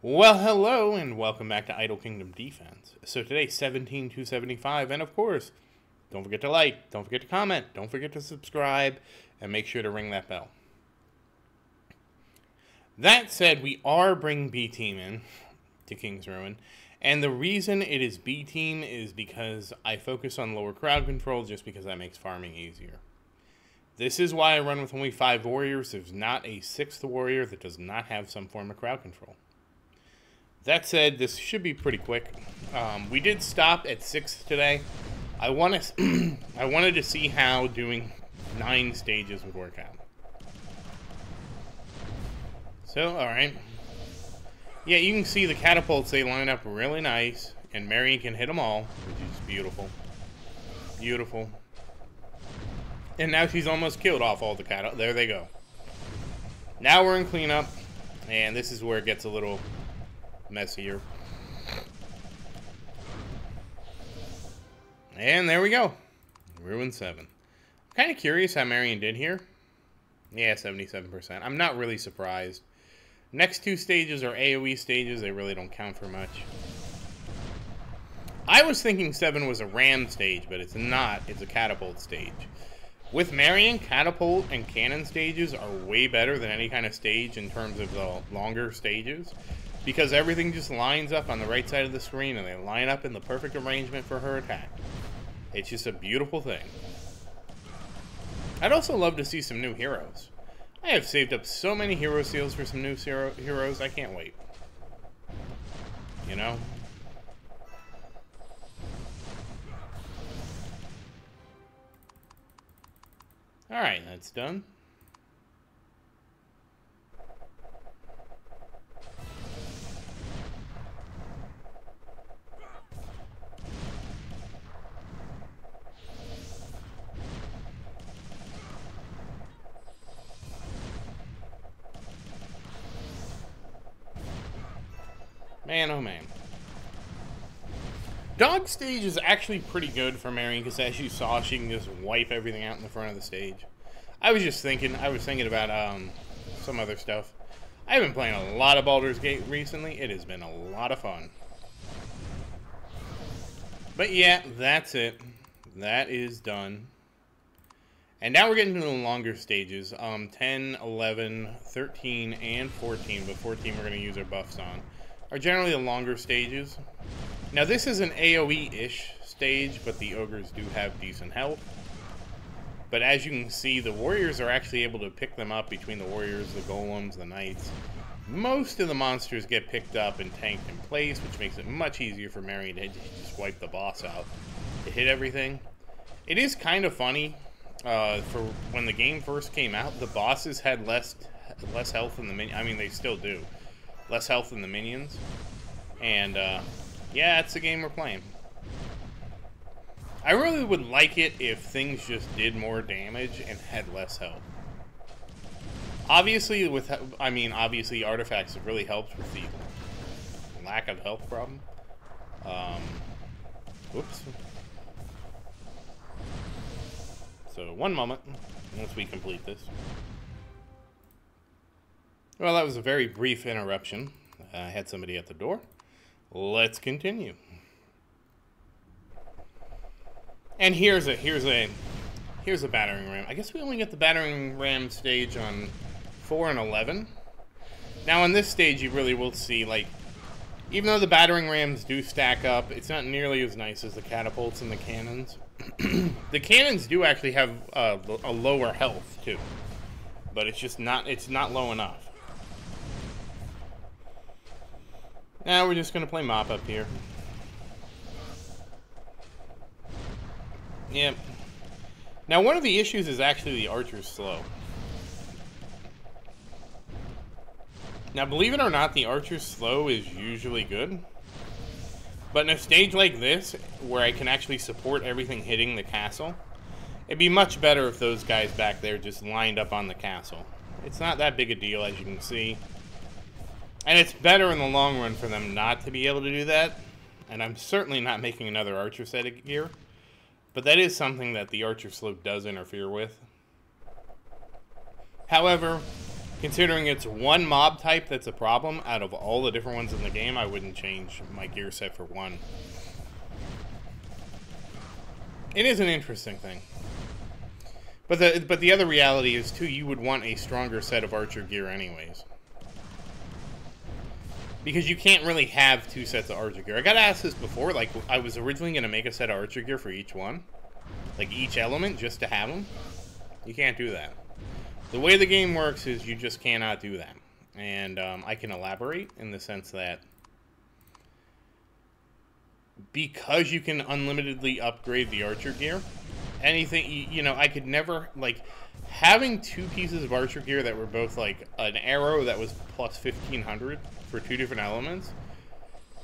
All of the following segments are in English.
Well, hello, and welcome back to Idle Kingdom Defense. So today, 17,275, and of course, don't forget to like, don't forget to comment, don't forget to subscribe, and make sure to ring that bell. That said, we are bringing B-Team in to King's Ruin, and the reason it is B-Team is because I focus on lower crowd control just because that makes farming easier. This is why I run with only 5 warriors. There's not a 6th warrior that does not have some form of crowd control. That said, this should be pretty quick. We did stop at 6 today. I wanted to see how doing 9 stages would work out. So, alright. Yeah, you can see the catapults, they line up really nice, and Marion can hit them all, which is beautiful. Beautiful. And now she's almost killed off all the catapults. There they go. Now we're in cleanup, and this is where it gets a little messier. And there we go. Ruin 7. I'm kind of curious how Marion did here. Yeah, 77%. I'm not really surprised. Next 2 stages are AoE stages. They really don't count for much. I was thinking 7 was a ram stage, but it's not. It's a catapult stage. With Marion, catapult and cannon stages are way better than any kind of stage in terms of the longer stages, because everything just lines up on the right side of the screen and they line up in the perfect arrangement for her attack. It's just a beautiful thing. I'd also love to see some new heroes. I have saved up so many hero seals for some new heroes, I can't wait. You know? Alright, that's done. Man, oh man. Dog stage is actually pretty good for Marion because, as you saw, she can just wipe everything out in the front of the stage. I was thinking about some other stuff. I've been playing a lot of Baldur's Gate recently. It has been a lot of fun. But yeah, that's it. That is done. And now we're getting to the longer stages. 10, 11, 13, and 14. But 14 we're going to use our buffs on. Are generally the longer stages. Now this is an AoE-ish stage, but the ogres do have decent health. But as you can see, the warriors are actually able to pick them up between the warriors, the golems, the knights. Most of the monsters get picked up and tanked in place, which makes it much easier for Marion to just wipe the boss out to hit everything. It is kind of funny, for when the game first came out, the bosses had less health than the minions. I mean, they still do. Less health than the minions. And, yeah, it's the game we're playing. I really would like it if things just did more damage and had less health. Obviously, obviously artifacts have really helped with the lack of health problem. Whoops. So, one moment, once we complete this. Well, that was a very brief interruption. I had somebody at the door. Let's continue. And here's a battering ram. I guess we only get the battering ram stage on 4 and 11. Now on this stage you really will see, like, even though the battering rams do stack up, it's not nearly as nice as the catapults and the cannons. The cannons do actually have a lower health too, but it's not low enough. Now we're just gonna play mop up here. Yep. Now one of the issues is actually the archer's slow. Now believe it or not, the archer's slow is usually good. But in a stage like this, where I can actually support everything hitting the castle, it'd be much better if those guys back there just lined up on the castle. It's not that big a deal, as you can see. And it's better in the long run for them not to be able to do that. And I'm certainly not making another archer set of gear. But that is something that the archer slope does interfere with. However, Considering it's one mob type that's a problem out of all the different ones in the game, I wouldn't change my gear set for one. It is an interesting thing. But the other reality is, too, you would want a stronger set of archer gear anyways. Because you can't really have two sets of archer gear. I got asked this before, like, I was originally going to make a set of archer gear for each one. Like, each element, just to have them. You can't do that. The way the game works is you just cannot do that. And I can elaborate in the sense that because you can unlimitedly upgrade the archer gear, anything, you know, I could never, like, having two pieces of archer gear that were both, like, an arrow that was plus 1500 for two different elements,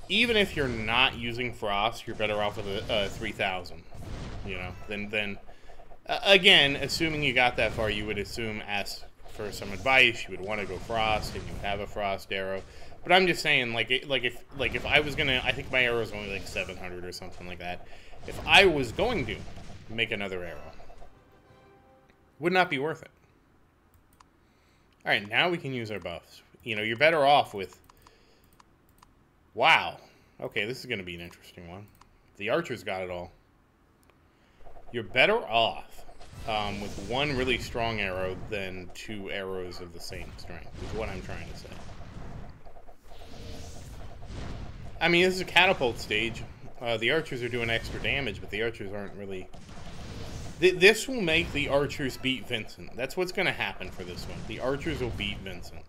even if you're not using frost, you're better off with a 3000, you know, than again, assuming you got that far, you would ask for some advice, you would want to go frost, and you would have a frost arrow. But I'm just saying, like if I was gonna, I think my arrow is only like 700 or something like that. If I was going to make another arrow, would not be worth it. All right, now we can use our buffs. You know, you're better off with. Wow. Okay, this is gonna be an interesting one. The archer's got it all. You're better off with one really strong arrow than two arrows of the same strength, is what I'm trying to say. I mean, this is a catapult stage. The archers are doing extra damage, but the archers aren't really... This will make the archers beat Vincent. That's what's going to happen for this one. The archers will beat Vincent.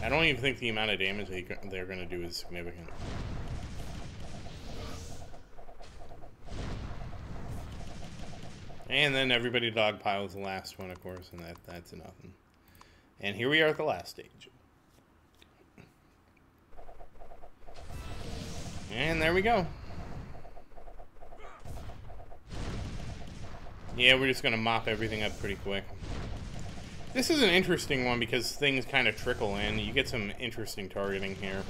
I don't even think the amount of damage they're going to do is significant. And then everybody dogpiles the last one, of course, and that's nothing. And here we are at the last stage. And there we go. Yeah, we're just going to mop everything up pretty quick. This is an interesting one because things kind of trickle in. You get some interesting targeting here.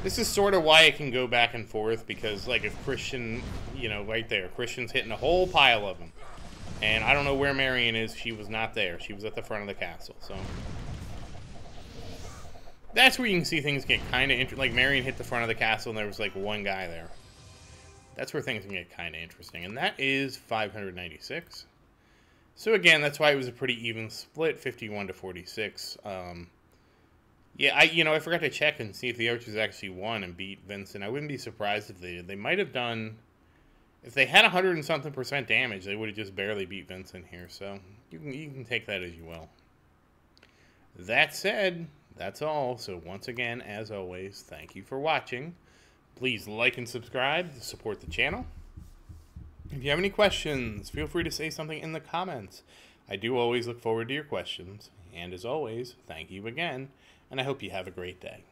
This is sort of why I can go back and forth, because, like, if Christian, you know, right there, Christian's hitting a whole pile of them. And I don't know where Marion is. She was not there. She was at the front of the castle, so... That's where you can see things get kind of interesting. Like, Marion hit the front of the castle and there was, like, one guy there. That's where things can get kind of interesting. And that is 596. So, again, that's why it was a pretty even split, 51 to 46. Yeah, I forgot to check and see if the archers actually won and beat Vincent. I wouldn't be surprised if they did. They might have done... If they had 100 and something % damage, they would have just barely beat Vincent here. So, you can take that as you will. That said, that's all. So, once again, as always, thank you for watching. Please like and subscribe to support the channel. If you have any questions, feel free to say something in the comments. I do always look forward to your questions. And as always, thank you again, and I hope you have a great day.